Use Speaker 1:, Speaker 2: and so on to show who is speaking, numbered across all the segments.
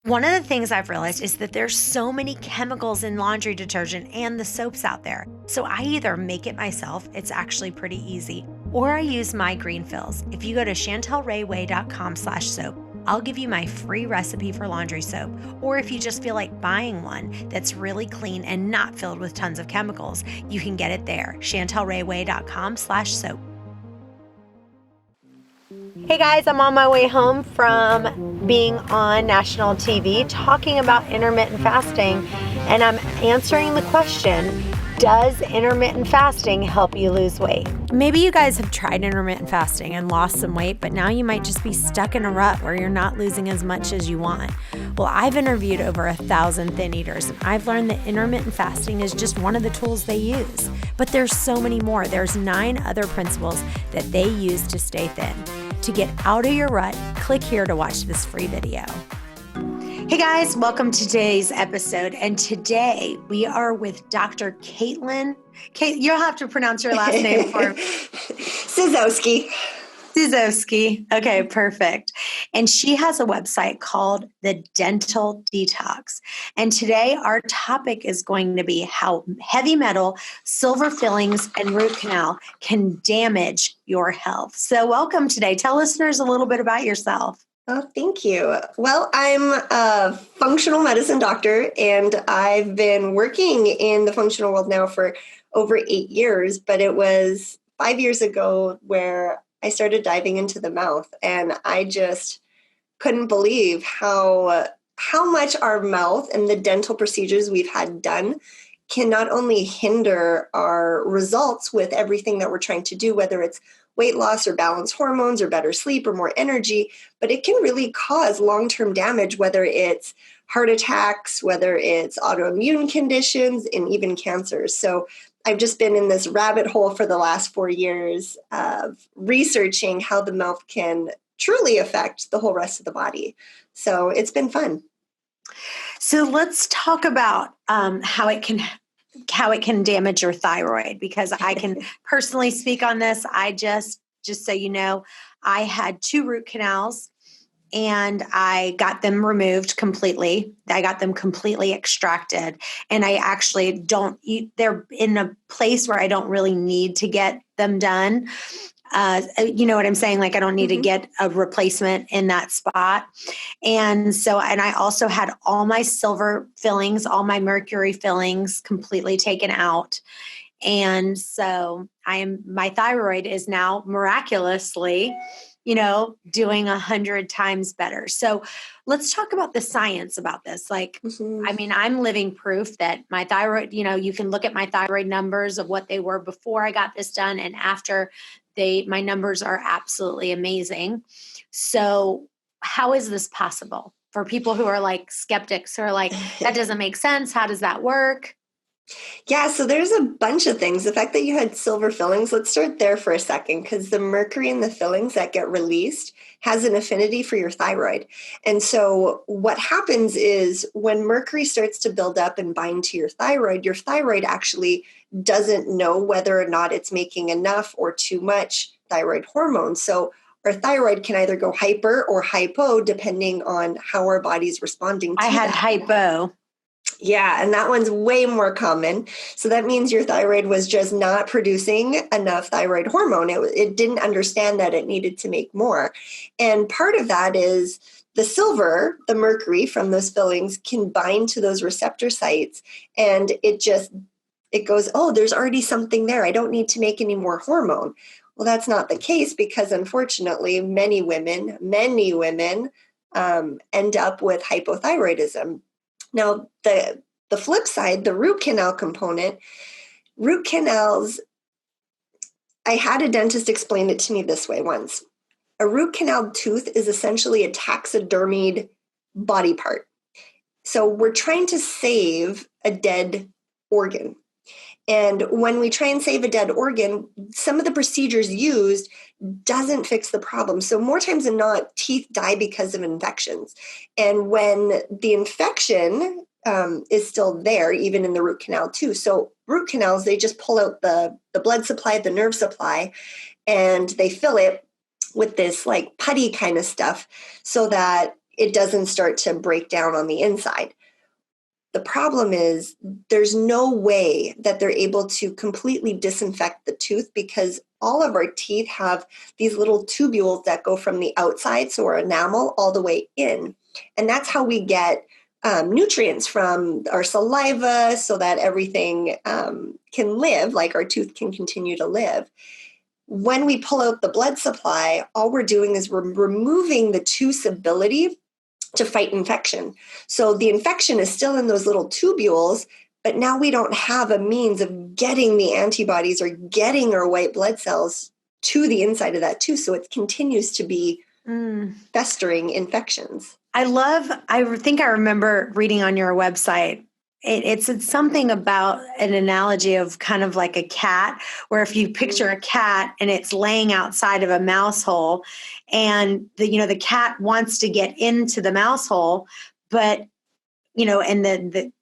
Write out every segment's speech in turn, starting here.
Speaker 1: One of the things I've realized is that there's so many chemicals in laundry detergent and the soaps out there. So I either make it myself, it's actually pretty easy, or I use my green fills. If you go to chantelrayway.com/soap, I'll give you my free recipe for laundry soap. Or if you just feel like buying one that's really clean and not filled with tons of chemicals, you can get it there, chantelrayway.com/soap. Hey guys, I'm on my way home from being on national TV talking about intermittent fasting, and I'm answering the question, does intermittent fasting help you lose weight? Maybe you guys have tried intermittent fasting and lost some weight, but now you might just be stuck in a rut where you're not losing as much as you want. Well, I've interviewed over 1,000 thin eaters, and I've learned that intermittent fasting is just one of the tools they use. But there's so many more. There's 9 other principles that they use to stay thin. To get out of your rut, click here to watch this free video. Hey guys, welcome to today's episode. And today we are with Dr. Caitlin. You'll have to pronounce your last name for me.
Speaker 2: Czezowski.
Speaker 1: Czezowski. Okay, perfect. And she has a website called The Dental Detox. And today our topic is going to be how heavy metal, silver fillings, and root canal can damage your health. So welcome today. Tell listeners a little bit about yourself.
Speaker 2: Oh, thank you. Well, I'm a functional medicine doctor, and I've been working in the functional world now for over 8 years, but it was 5 years ago where I started diving into the mouth, and I just couldn't believe how much our mouth and the dental procedures we've had done can not only hinder our results with everything that we're trying to do, whether it's weight loss or balance hormones or better sleep or more energy, but it can really cause long-term damage, whether it's heart attacks, whether it's autoimmune conditions, and even cancers. So I've just been in this rabbit hole for the last 4 years of researching how the mouth can truly affect the whole rest of the body. So it's been fun.
Speaker 1: So let's talk about how it can damage your thyroid, because I can personally speak on this. I just so you know, I had 2 root canals and I got them removed completely. I got them completely extracted, and I actually don't eat. They're in a place where I don't really need to get them done. You know what I'm saying? Like I don't need to get a replacement in that spot. And I also had all my silver fillings, all my mercury fillings completely taken out. And so my thyroid is now miraculously, doing 100 times better. So let's talk about the science about this. Like, I mean, I'm living proof that my thyroid, you can look at my thyroid numbers of what they were before I got this done and after. My numbers are absolutely amazing. So how is this possible for people who are like skeptics who are like, that doesn't make sense. How does that work?
Speaker 2: Yeah, so there's a bunch of things. The fact that you had silver fillings, let's start there for a second, because the mercury in the fillings that get released has an affinity for your thyroid. And so what happens is when mercury starts to build up and bind to your thyroid actually doesn't know whether or not it's making enough or too much thyroid hormone. So our thyroid can either go hyper or hypo depending on how our body's responding to
Speaker 1: I had hypo.
Speaker 2: Yeah, and that one's way more common. So that means your thyroid was just not producing enough thyroid hormone. It didn't understand that it needed to make more. And part of that is the silver, the mercury from those fillings can bind to those receptor sites, and it goes, oh, there's already something there. I don't need to make any more hormone. Well, that's not the case, because unfortunately, many women end up with hypothyroidism. Now, the flip side, the root canal component, root canals, I had a dentist explain it to me this way once. A root canal tooth is essentially a taxidermied body part. So we're trying to save a dead organ. And when we try and save a dead organ, some of the procedures used doesn't fix the problem. So more times than not, teeth die because of infections. And when the infection is still there, even in the root canal too. So root canals, they just pull out the blood supply, the nerve supply, and they fill it with this like putty kind of stuff so that it doesn't start to break down on the inside. The problem is there's no way that they're able to completely disinfect the tooth because all of our teeth have these little tubules that go from the outside, so our enamel, all the way in. And that's how we get nutrients from our saliva so that everything can live, like our tooth can continue to live. When we pull out the blood supply, all we're doing is we're removing the tooth's ability to fight infection. So the infection is still in those little tubules, but now we don't have a means of getting the antibodies or getting our white blood cells to the inside of that tooth. So it continues to be festering infections. I
Speaker 1: think I remember reading on your website, it's something about an analogy of kind of like a cat, where if you picture a cat and it's laying outside of a mouse hole and the cat wants to get into the mouse hole, but and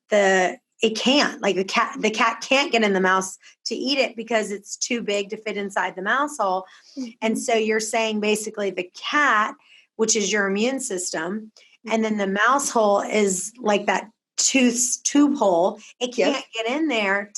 Speaker 1: it can't, like the cat can't get in the mouse to eat it because it's too big to fit inside the mouse hole. Mm-hmm. And so you're saying basically the cat, which is your immune system, and then the mouse hole is like that tube hole. It can't get in there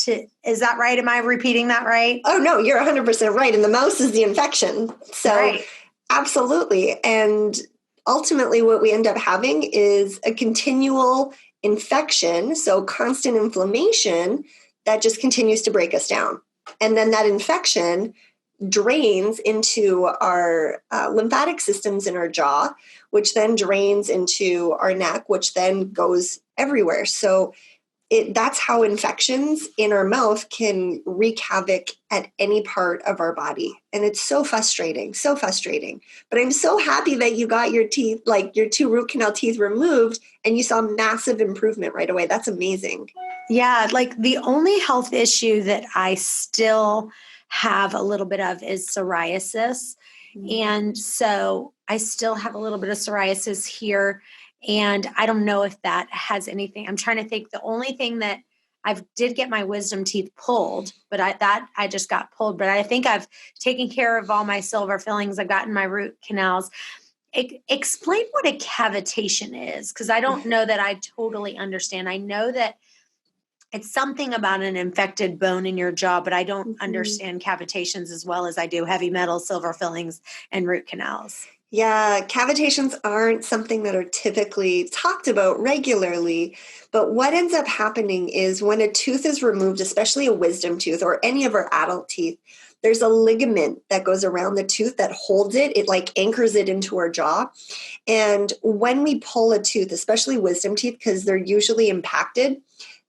Speaker 1: is that right? Am I repeating that right?
Speaker 2: Oh no, you're 100% right. And the mouse is the infection. So right. Absolutely. And ultimately what we end up having is a continual infection. So constant inflammation that just continues to break us down. And then that infection drains into our lymphatic systems in our jaw, which then drains into our neck, which then goes everywhere. So that's how infections in our mouth can wreak havoc at any part of our body. And it's so frustrating, so frustrating. But I'm so happy that you got your teeth, like your 2 root canal teeth removed, and you saw massive improvement right away. That's amazing.
Speaker 1: Yeah, like the only health issue that I still have a little bit of is psoriasis. Mm-hmm. And so I still have a little bit of psoriasis here. And I don't know if that has anything. I'm trying to think. The only thing that I did get my wisdom teeth pulled, but I just got pulled. But I think I've taken care of all my silver fillings. I've gotten my root canals. Explain what a cavitation is, because I don't know that I totally understand. I know that it's something about an infected bone in your jaw, but I don't understand cavitations as well as I do heavy metal, silver fillings, and root canals.
Speaker 2: Yeah, cavitations aren't something that are typically talked about regularly, but what ends up happening is when a tooth is removed, especially a wisdom tooth or any of our adult teeth, there's a ligament that goes around the tooth that holds it. It like anchors it into our jaw. And when we pull a tooth, especially wisdom teeth, because they're usually impacted,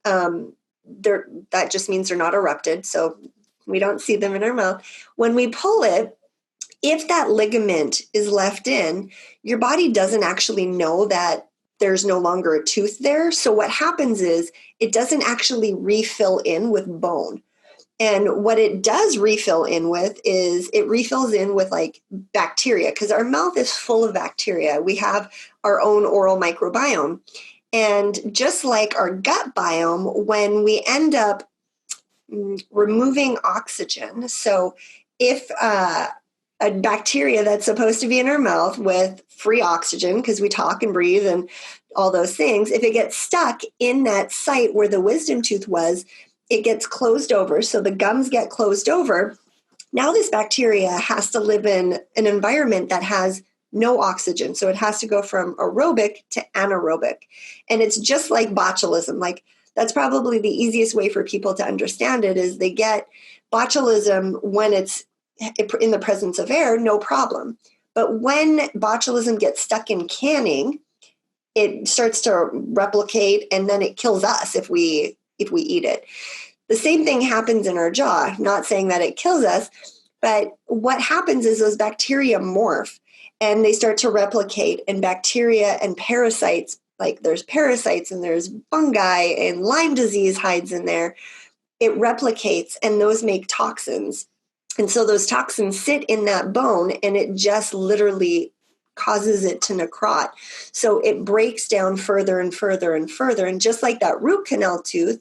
Speaker 2: that just means they're not erupted, so we don't see them in our mouth. When we pull it, if that ligament is left in, your body doesn't actually know that there's no longer a tooth there. So what happens is it doesn't actually refill in with bone. And what it does refill in with is it refills in with like bacteria, because our mouth is full of bacteria. We have our own oral microbiome. And just like our gut biome, when we end up removing oxygen, so if a bacteria that's supposed to be in our mouth with free oxygen, because we talk and breathe and all those things, if it gets stuck in that site where the wisdom tooth was, it gets closed over. So the gums get closed over. Now this bacteria has to live in an environment that has no oxygen. So it has to go from aerobic to anaerobic. And it's just like botulism. Like that's probably the easiest way for people to understand it is they get botulism when it's in the presence of air, no problem. But when botulism gets stuck in canning, it starts to replicate and then it kills us if we eat it. The same thing happens in our jaw. Not saying that it kills us, but what happens is those bacteria morph and they start to replicate, and bacteria and parasites, like there's parasites and there's fungi and Lyme disease hides in there. It replicates and those make toxins. And so those toxins sit in that bone and it just literally causes it to necrot. So it breaks down further and further and further. And just like that root canal tooth,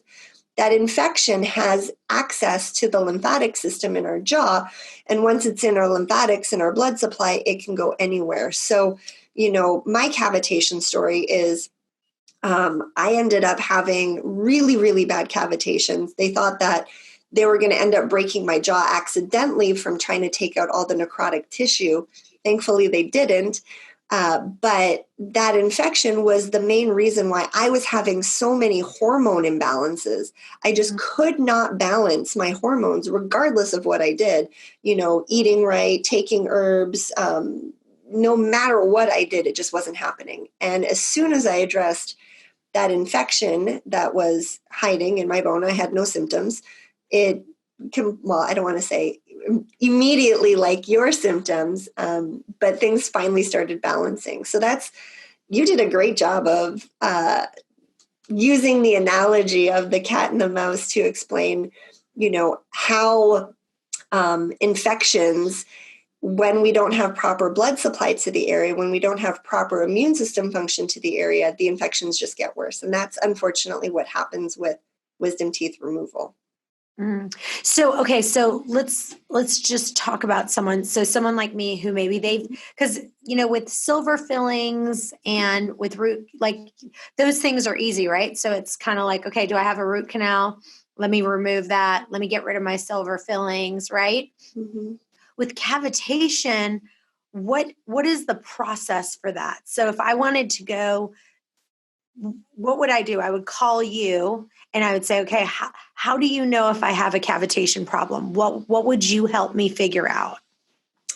Speaker 2: that infection has access to the lymphatic system in our jaw. And once it's in our lymphatics and our blood supply, it can go anywhere. So my cavitation story is I ended up having really, really bad cavitations. They thought that they were going to end up breaking my jaw accidentally from trying to take out all the necrotic tissue. Thankfully, they didn't. But that infection was the main reason why I was having so many hormone imbalances. I just could not balance my hormones regardless of what I did, eating right, taking herbs, no matter what I did, it just wasn't happening. And as soon as I addressed that infection that was hiding in my bone, I had no symptoms. I don't want to say immediately like your symptoms, but things finally started balancing. So you did a great job of using the analogy of the cat and the mouse to explain, how infections, when we don't have proper blood supply to the area, when we don't have proper immune system function to the area, the infections just get worse. And that's unfortunately what happens with wisdom teeth removal.
Speaker 1: So let's just talk about someone. So someone like me who maybe because with silver fillings and with root, like those things are easy, right? So it's kind of like, okay, do I have a root canal? Let me remove that. Let me get rid of my silver fillings, right?
Speaker 2: Mm-hmm.
Speaker 1: With cavitation, what is the process for that? So if I wanted to go, what would I do? I would call you and I would say, okay, how do you know if I have a cavitation problem? What would you help me figure out?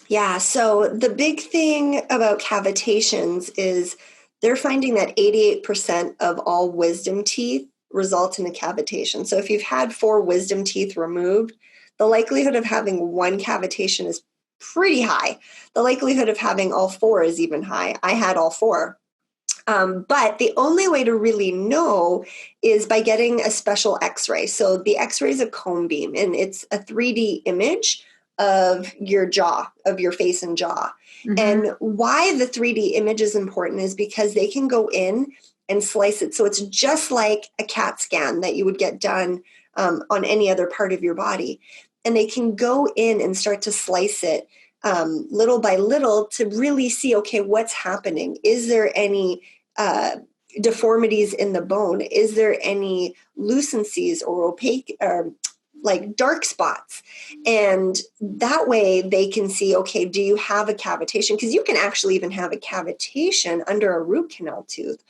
Speaker 2: Yeah, so the big thing about cavitations is they're finding that 88% of all wisdom teeth result in a cavitation. So if you've had 4 wisdom teeth removed, the likelihood of having one cavitation is pretty high. The likelihood of having all 4 is even high. I had all 4. But the only way to really know is by getting a special x-ray. So the x-ray is a cone beam, and it's a 3D image of your jaw, of your face and jaw. Mm-hmm. And why the 3D image is important is because they can go in and slice it. So it's just like a CAT scan that you would get done on any other part of your body. And they can go in and start to slice it little by little to really see, okay, what's happening? Is there any deformities in the bone? Is there any lucencies or opaque like dark spots? And that way they can see, okay, do you have a cavitation? Because you can actually even have a cavitation under a root canal tooth.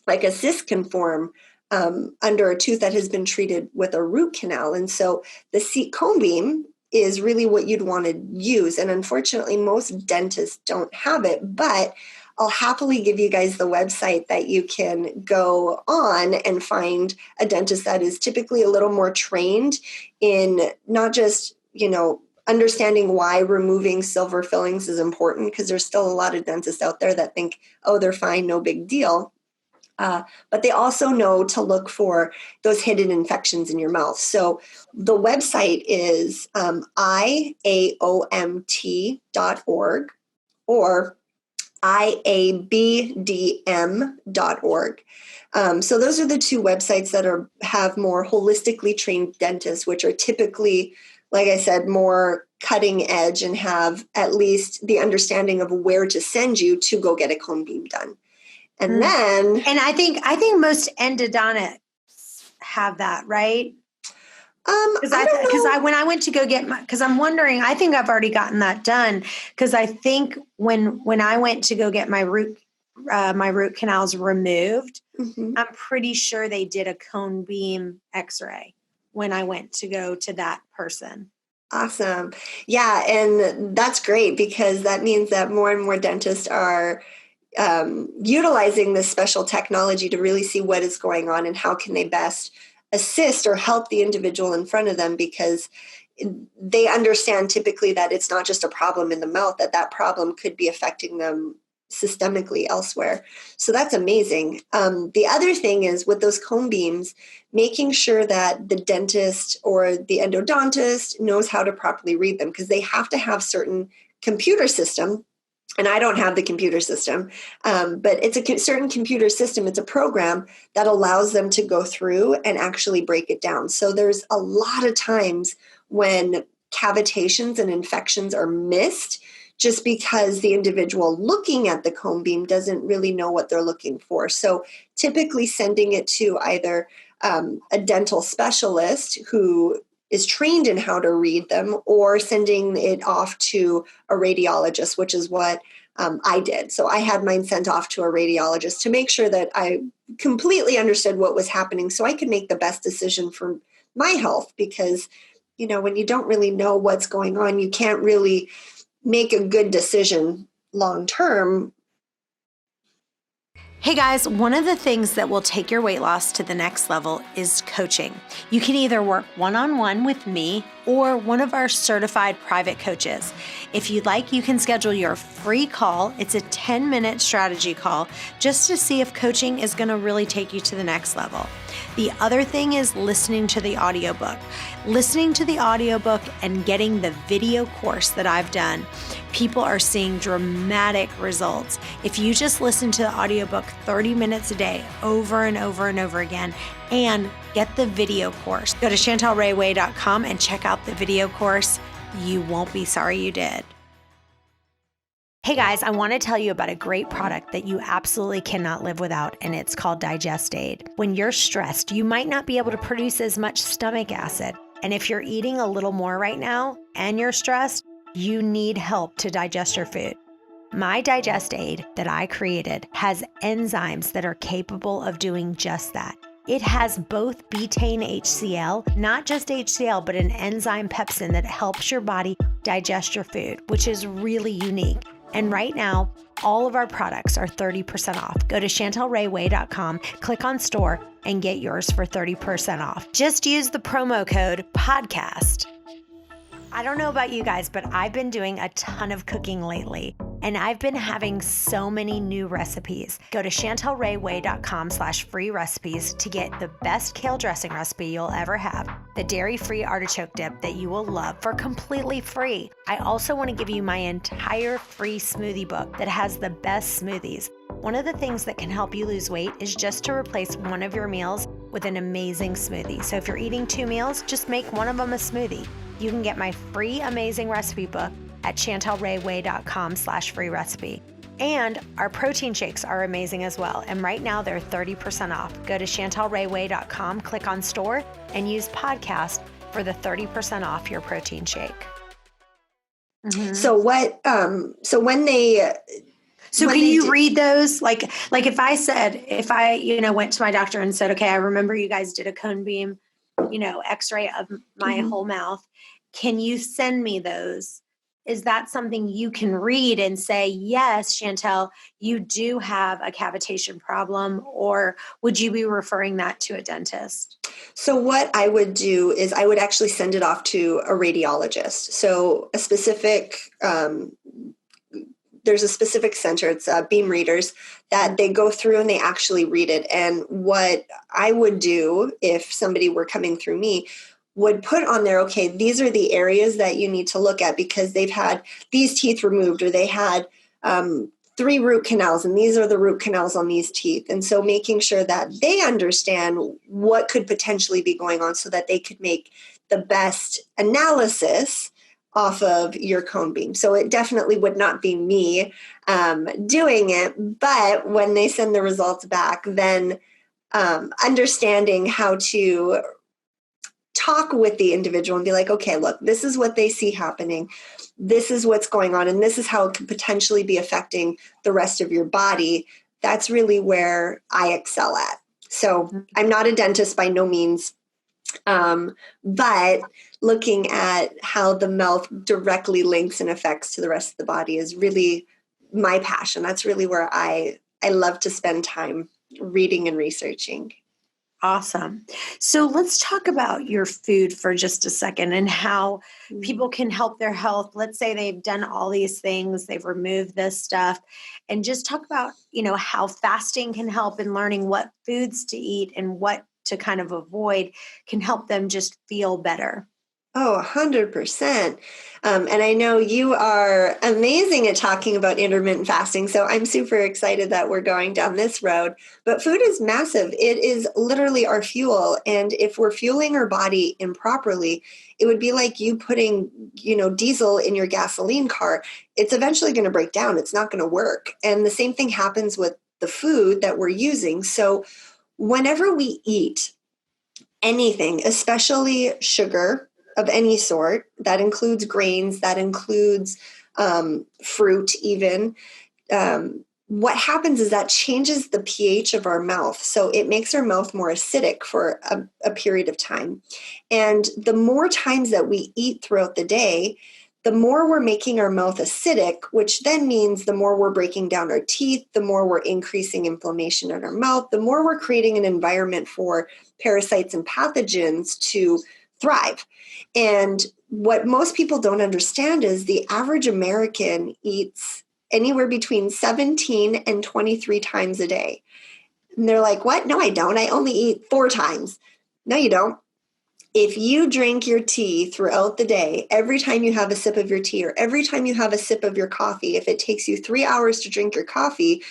Speaker 2: Like a cyst can form under a tooth that has been treated with a root canal. And so the cone beam is really what you'd want to use. And unfortunately, most dentists don't have it, but I'll happily give you guys the website that you can go on and find a dentist that is typically a little more trained in not just, understanding why removing silver fillings is important, because there's still a lot of dentists out there that think, oh, they're fine, no big deal. But they also know to look for those hidden infections in your mouth. So the website is IAOMT.org or IABDM.org. So those are the 2 websites that have more holistically trained dentists, which are typically, like I said, more cutting edge and have at least the understanding of where to send you to go get a cone beam done. And then,
Speaker 1: and I think most endodontists have that, right? Because when I went to go get because I'm wondering, I think I've already gotten that done. Because I think when I went to go get my root canals removed, mm-hmm. I'm pretty sure they did a cone beam X-ray when I went to go to that person.
Speaker 2: Awesome. Yeah. And that's great, because that means that more and more dentists are utilizing this special technology to really see what is going on and how can they best assist or help the individual in front of them, because they understand typically that it's not just a problem in the mouth, that problem could be affecting them systemically elsewhere. So that's amazing. The other thing is with those cone beams, making sure that the dentist or the endodontist knows how to properly read them, because they have to have certain computer system. And I don't have the computer system, but it's a certain computer system. It's a program that allows them to go through and actually break it down. So there's a lot of times when cavitations and infections are missed just because the individual looking at the cone beam doesn't really know what they're looking for. So typically sending it to either a dental specialist who is trained in how to read them, or sending it off to a radiologist, which is what I did. So I had mine sent off to a radiologist to make sure that I completely understood what was happening so I could make the best decision for my health. Because, when you don't really know what's going on, you can't really make a good decision long term.
Speaker 1: Hey guys, one of the things that will take your weight loss to the next level is coaching. You can either work one-on-one with me or one of our certified private coaches. If you'd like, you can schedule your free call. It's a 10-minute strategy call just to see if coaching is going to really take you to the next level. The other thing is listening to the audiobook. Listening to the audiobook and getting the video course that I've done, people are seeing dramatic results. If you just listen to the audiobook 30 minutes a day over and over and over again and get the video course, go to chantelrayway.com and check out the video course. You won't be sorry you did. Hey guys, I want to tell you about a great product that you absolutely cannot live without, and it's called Digest Aid. When you're stressed, you might not be able to produce as much stomach acid. And if you're eating a little more right now and you're stressed, you need help to digest your food. My Digest Aid that I created has enzymes that are capable of doing just that. It has both betaine HCl, not just HCl, but an enzyme pepsin that helps your body digest your food, which is really unique. And right now, all of our products are 30% off. Go to chantelrayway.com, click on store, and get yours for 30% off. Just use the promo code PODCAST. I don't know about you guys, but I've been doing a ton of cooking lately, and I've been having so many new recipes. Go to chantelrayway.com/free recipes to get the best kale dressing recipe you'll ever have, the dairy-free artichoke dip that you will love for completely free. I also want to give you my entire free smoothie book that has the best smoothies. One of the things that can help you lose weight is just to replace one of your meals with an amazing smoothie. So if you're eating 2 meals, just make one of them a smoothie. You can get my free amazing recipe book at chantelrayway.com/free recipe. And our protein shakes are amazing as well. And right now they're 30% off. Go to chantelrayway.com, click on store, and use podcast for the 30% off your protein shake.
Speaker 2: Mm-hmm. So when they...
Speaker 1: So can you read those? Like if I went to my doctor and said, okay, I remember you guys did a cone beam, x-ray of my whole mouth. Can you send me those? Is that something you can read and say, yes, Chantel, you do have a cavitation problem, or would you be referring that to a dentist?
Speaker 2: So what I would do is I would actually send it off to a radiologist. So a specific, there's a specific center, it's beam readers, that they go through and they actually read it. And what I would do if somebody were coming through me would put on there, okay, these are the areas that you need to look at because they've had these teeth removed, or they had 3 root canals, and these are the root canals on these teeth. And so making sure that they understand what could potentially be going on so that they could make the best analysis off of your cone beam. So it definitely would not be me doing it, but when they send the results back, then understanding how to talk with the individual and be like, okay, look, this is what they see happening. This is what's going on. And this is how it could potentially be affecting the rest of your body. That's really where I excel at. So I'm not a dentist by no means, but looking at how the mouth directly links and affects to the rest of the body is really my passion. That's really where I love to spend time reading and researching.
Speaker 1: Awesome. So let's talk about your food for just a second and how people can help their health. Let's say they've done all these things, they've removed this stuff, and just talk about, how fasting can help in learning what foods to eat and what to kind of avoid can help them just feel better.
Speaker 2: Oh, 100%. And I know you are amazing at talking about intermittent fasting. So I'm super excited that we're going down this road. But food is massive. It is literally our fuel. And if we're fueling our body improperly, it would be like you putting, diesel in your gasoline car. It's eventually going to break down. It's not going to work. And the same thing happens with the food that we're using. So whenever we eat anything, especially sugar of any sort, that includes grains, that includes fruit even, what happens is that changes the pH of our mouth. So it makes our mouth more acidic for a period of time. And the more times that we eat throughout the day, the more we're making our mouth acidic, which then means the more we're breaking down our teeth, the more we're increasing inflammation in our mouth, the more we're creating an environment for parasites and pathogens to thrive. And what most people don't understand is the average American eats anywhere between 17 and 23 times a day. And they're like, what? No, I don't. I only eat 4 times. No, you don't. If you drink your tea throughout the day, every time you have a sip of your tea or every time you have a sip of your coffee, if it takes you 3 hours to drink your coffee,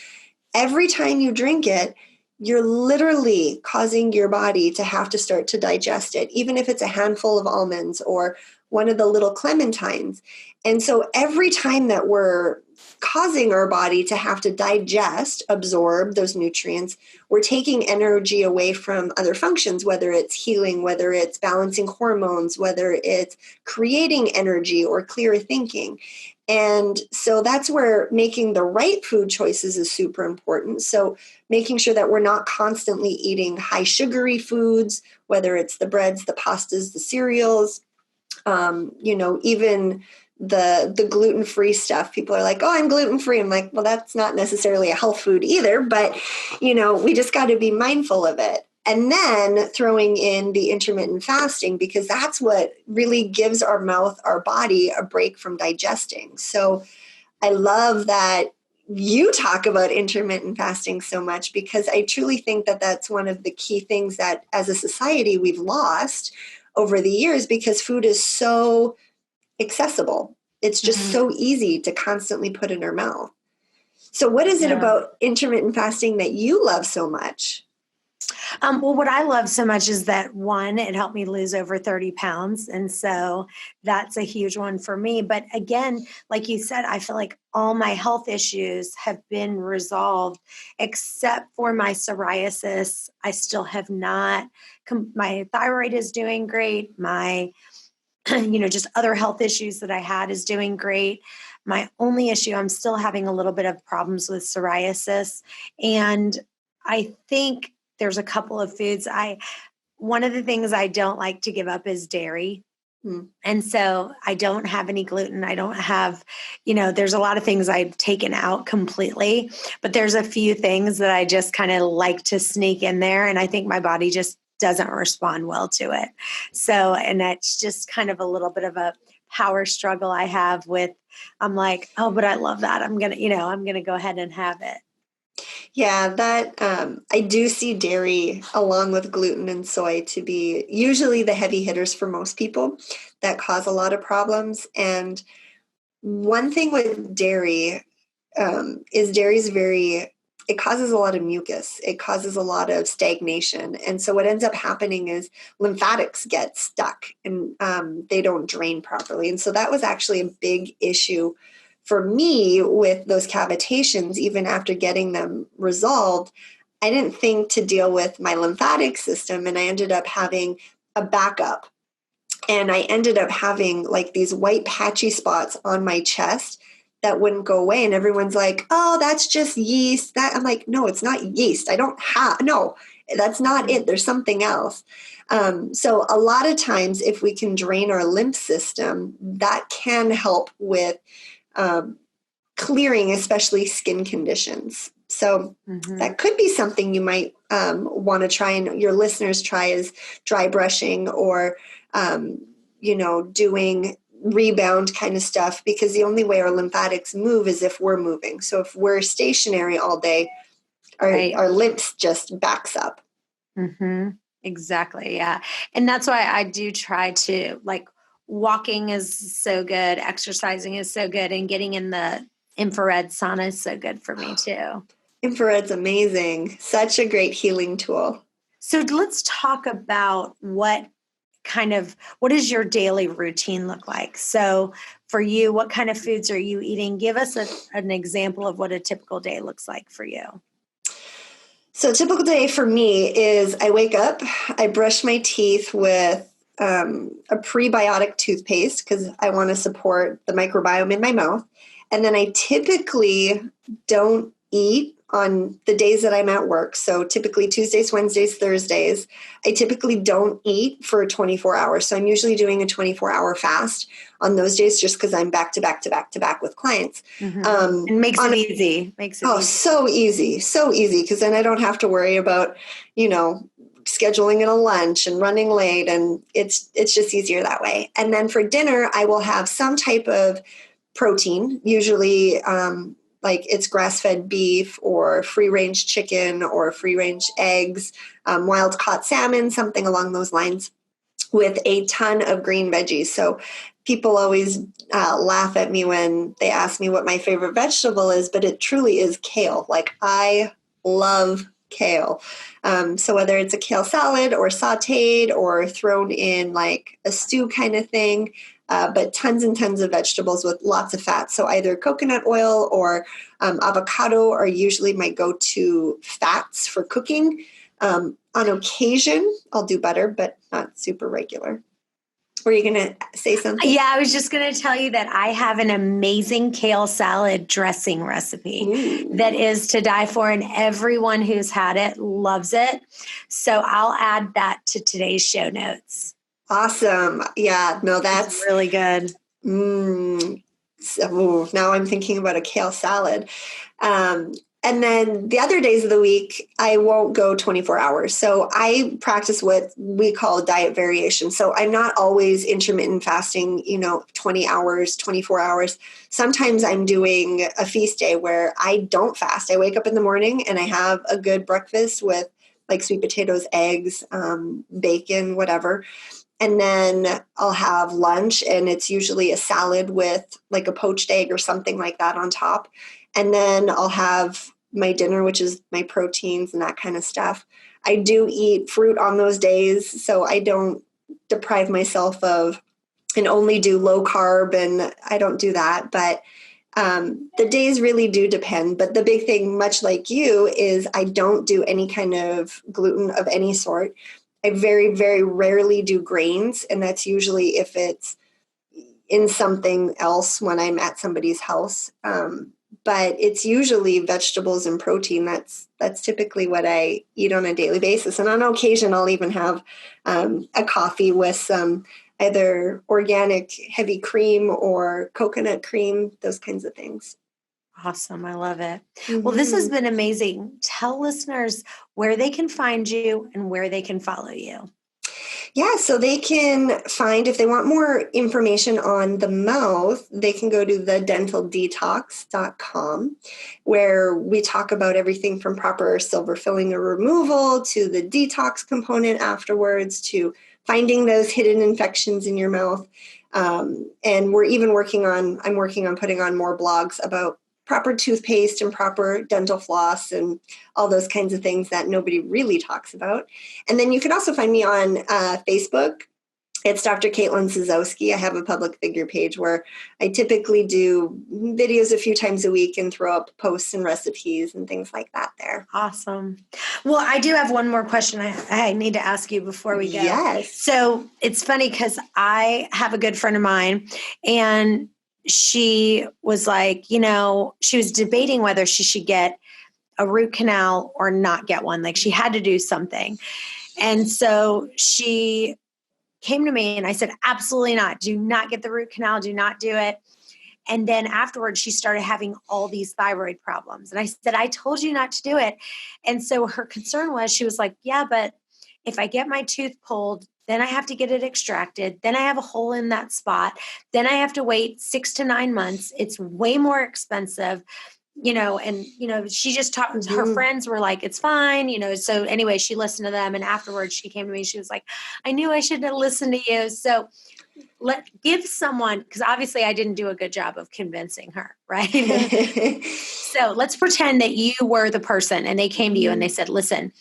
Speaker 2: every time you drink it, you're literally causing your body to have to start to digest it, even if it's a handful of almonds or one of the little clementines. And so every time that we're causing our body to have to digest, absorb those nutrients, we're taking energy away from other functions, whether it's healing, whether it's balancing hormones, whether it's creating energy or clearer thinking. And so that's where making the right food choices is super important. So making sure that we're not constantly eating high sugary foods, whether it's the breads, the pastas, the cereals, even the gluten-free stuff. People are like, oh, I'm gluten-free. I'm like, well, that's not necessarily a health food either, but, we just got to be mindful of it. And then throwing in the intermittent fasting, because that's what really gives our mouth, our body a break from digesting. So I love that you talk about intermittent fasting so much, because I truly think that that's one of the key things that as a society we've lost over the years, because food is so accessible. It's just so easy to constantly put in our mouth. So what is it about intermittent fasting that you love so much?
Speaker 1: Well, what I love so much is that, one, it helped me lose over 30 pounds. And so that's a huge one for me. But again, like you said, I feel like all my health issues have been resolved except for my psoriasis. I still have not, my thyroid is doing great. My, just other health issues that I had is doing great. My only issue, I'm still having a little bit of problems with psoriasis. And I think there's a couple of foods. One of the things I don't like to give up is dairy. And so I don't have any gluten. I don't have, there's a lot of things I've taken out completely, but there's a few things that I just kind of like to sneak in there. And I think my body just doesn't respond well to it. So, and that's just kind of a little bit of a power struggle I have with, I'm like, oh, but I love that. I'm going to go ahead and have it.
Speaker 2: Yeah, that I do see dairy along with gluten and soy to be usually the heavy hitters for most people that cause a lot of problems. And one thing with dairy is it causes a lot of mucus. It causes a lot of stagnation. And so what ends up happening is lymphatics get stuck and they don't drain properly. And so that was actually a big issue for me with those cavitations. Even after getting them resolved, I didn't think to deal with my lymphatic system, and I ended up having a backup. And I ended up having like these white patchy spots on my chest that wouldn't go away. And everyone's like, oh, that's just yeast. I'm like, no, it's not yeast. No, that's not it. There's something else. So a lot of times if we can drain our lymph system, that can help with clearing, especially skin conditions. So that could be something you might want to try, and your listeners try, is dry brushing or, doing rebound kind of stuff, because the only way our lymphatics move is if we're moving. So if we're stationary all day, our lymph just backs up.
Speaker 1: Exactly. Yeah. And that's why I do try to, like, walking is so good. Exercising is so good. And getting in the infrared sauna is so good for me too.
Speaker 2: Infrared's amazing. Such a great healing tool.
Speaker 1: So let's talk about what does your daily routine look like? So for you, what kind of foods are you eating? Give us an example of what a typical day looks like for you.
Speaker 2: So a typical day for me is I wake up, I brush my teeth with a prebiotic toothpaste because I want to support the microbiome in my mouth. And then I typically don't eat on the days that I'm at work. So typically Tuesdays, Wednesdays, Thursdays, I typically don't eat for 24 hours. So I'm usually doing a 24-hour fast on those days just because I'm back to back to back to back with clients.
Speaker 1: Mm-hmm. It makes it easy.
Speaker 2: So easy. So easy because then I don't have to worry about, scheduling in a lunch and running late. And it's just easier that way. And then for dinner, I will have some type of protein, usually like it's grass-fed beef or free-range chicken or free-range eggs, wild-caught salmon, something along those lines, with a ton of green veggies. So people always laugh at me when they ask me what my favorite vegetable is, but it truly is kale. Like I love kale. So whether it's a kale salad or sauteed or thrown in like a stew kind of thing, but tons and tons of vegetables with lots of fat. So either coconut oil or avocado are usually my go-to fats for cooking. On occasion, I'll do butter, but not super regular. Were you going to say something?
Speaker 1: Yeah, I was just going to tell you that I have an amazing kale salad dressing recipe that is to die for, and everyone who's had it loves it. So I'll add that to today's show notes.
Speaker 2: Awesome. Yeah, no, that's
Speaker 1: really good.
Speaker 2: So now I'm thinking about a kale salad. And then the other days of the week, I won't go 24 hours. So I practice what we call diet variation. So I'm not always intermittent fasting, 20 hours, 24 hours. Sometimes I'm doing a feast day where I don't fast. I wake up in the morning and I have a good breakfast with like sweet potatoes, eggs, bacon, whatever. And then I'll have lunch and it's usually a salad with like a poached egg or something like that on top. And then I'll have my dinner, which is my proteins and that kind of stuff. I do eat fruit on those days, so I don't deprive myself of and only do low carb, and I don't do that. But the days really do depend. But the big thing, much like you, is I don't do any kind of gluten of any sort. I very, very rarely do grains, and that's usually if it's in something else when I'm at somebody's house. But it's usually vegetables and protein. That's typically what I eat on a daily basis. And on occasion, I'll even have a coffee with some either organic heavy cream or coconut cream, those kinds of things.
Speaker 1: Awesome. I love it. Mm-hmm. Well, this has been amazing. Tell listeners where they can find you and where they can follow you.
Speaker 2: Yeah, so they can find, if they want more information on the mouth, they can go to thedentaldetox.com, where we talk about everything from proper silver filling or removal to the detox component afterwards to finding those hidden infections in your mouth. And we're even I'm working on putting on more blogs about proper toothpaste and proper dental floss and all those kinds of things that nobody really talks about. And then you can also find me on Facebook. It's Dr. Caitlin Czezowski. I have a public figure page where I typically do videos a few times a week and throw up posts and recipes and things like that there.
Speaker 1: Awesome. Well, I do have one more question I need to ask you before we go.
Speaker 2: Yes.
Speaker 1: So it's funny because I have a good friend of mine, and she was like, she was debating whether she should get a root canal or not get one. Like she had to do something. And so she came to me and I said, absolutely not. Do not get the root canal. Do not do it. And then afterwards, she started having all these thyroid problems. And I said, I told you not to do it. And so her concern was, she was like, yeah, but if I get my tooth pulled, then I have to get it extracted. Then I have a hole in that spot. Then I have to wait 6 to 9 months. It's way more expensive, and, she just talked, her friends were like, it's fine, so anyway, she listened to them. And afterwards she came to me, she was like, I knew I shouldn't have listened to you. So give someone, because obviously I didn't do a good job of convincing her, right? So let's pretend that you were the person and they came to you and they said, listen,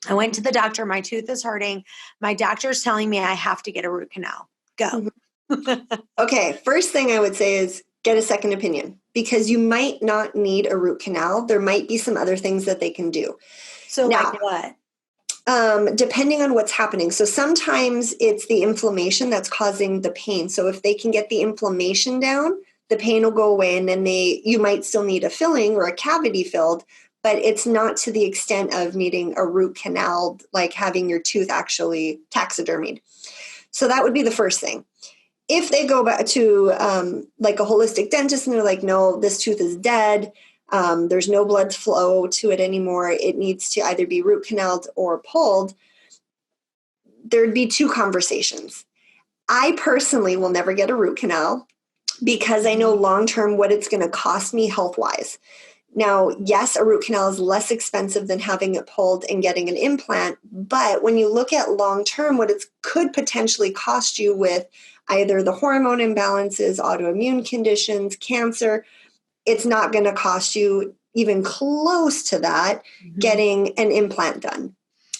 Speaker 1: I went to the doctor. My tooth is hurting. My doctor's telling me I have to get a root canal. Go.
Speaker 2: Okay. First thing I would say is get a second opinion, because you might not need a root canal. There might be some other things that they can do.
Speaker 1: So
Speaker 2: now,
Speaker 1: like what?
Speaker 2: Depending on what's happening. So sometimes it's the inflammation that's causing the pain. So if they can get the inflammation down, the pain will go away, and then you might still need a filling or a cavity filled, but it's not to the extent of needing a root canal, like having your tooth actually taxidermied. So that would be the first thing. If they go back to like a holistic dentist and they're like, no, this tooth is dead, there's no blood flow to it anymore, it needs to either be root canaled or pulled, there'd be two conversations. I personally will never get a root canal because I know long-term what it's going to cost me health-wise. Now, yes, a root canal is less expensive than having it pulled and getting an implant, but when you look at long-term, what it could potentially cost you with either the hormone imbalances, autoimmune conditions, cancer, it's not going to cost you even close to that getting an implant done.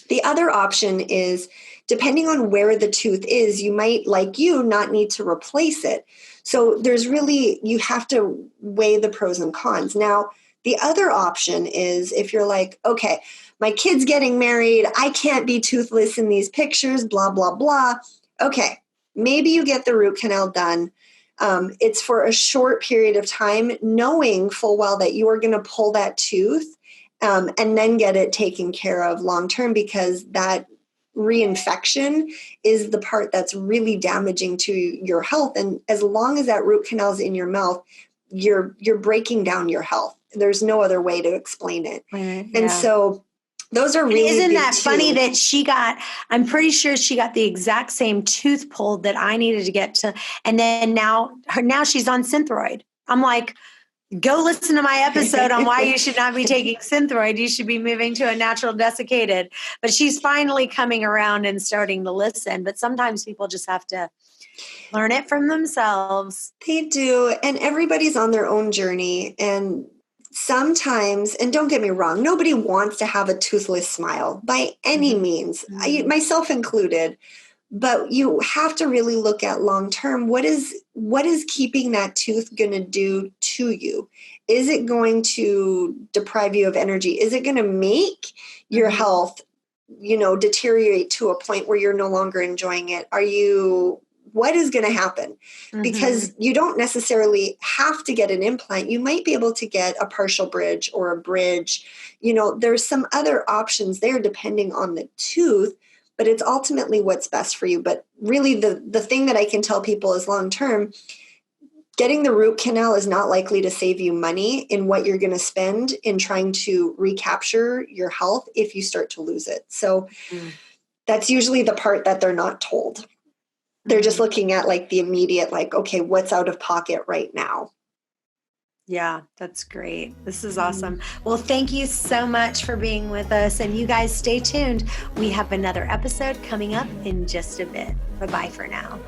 Speaker 2: The other option is, depending on where the tooth is, you might, like you, not need to replace it. So there's really, you have to weigh the pros and cons. Now, the other option is if you're like, okay, my kid's getting married, I can't be toothless in these pictures, blah, blah, blah. Okay, maybe you get the root canal done. It's for a short period of time, knowing full well that you are going to pull that tooth and then get it taken care of long term, because that reinfection is the part that's really damaging to your health. And as long as that root canal is in your mouth, you're breaking down your health. There's no other way to explain it.
Speaker 1: Right,
Speaker 2: and so those are really
Speaker 1: Isn't
Speaker 2: big
Speaker 1: that
Speaker 2: too.
Speaker 1: funny that I'm pretty sure she got the exact same tooth pulled that I needed to get to. And then now she's on Synthroid. I'm like, go listen to my episode on why you should not be taking Synthroid. You should be moving to a natural desiccated. But she's finally coming around and starting to listen. But sometimes people just have to learn it from themselves.
Speaker 2: They do. And everybody's on their own journey. And sometimes, and don't get me wrong, nobody wants to have a toothless smile by any means, myself included. But you have to really look at long term. What is keeping that tooth going to do to you? Is it going to deprive you of energy? Is it going to make your health, deteriorate to a point where you're no longer enjoying it? What is going to happen? Because you don't necessarily have to get an implant. You might be able to get a partial bridge or a bridge. There's some other options there depending on the tooth, but it's ultimately what's best for you. But really the thing that I can tell people is long term, getting the root canal is not likely to save you money in what you're going to spend in trying to recapture your health if you start to lose it. So that's usually the part that they're not told. They're just looking at like the immediate, like, okay, what's out of pocket right now?
Speaker 1: Yeah, that's great. This is awesome. Well, thank you so much for being with us. And you guys stay tuned. We have another episode coming up in just a bit. Bye-bye for now.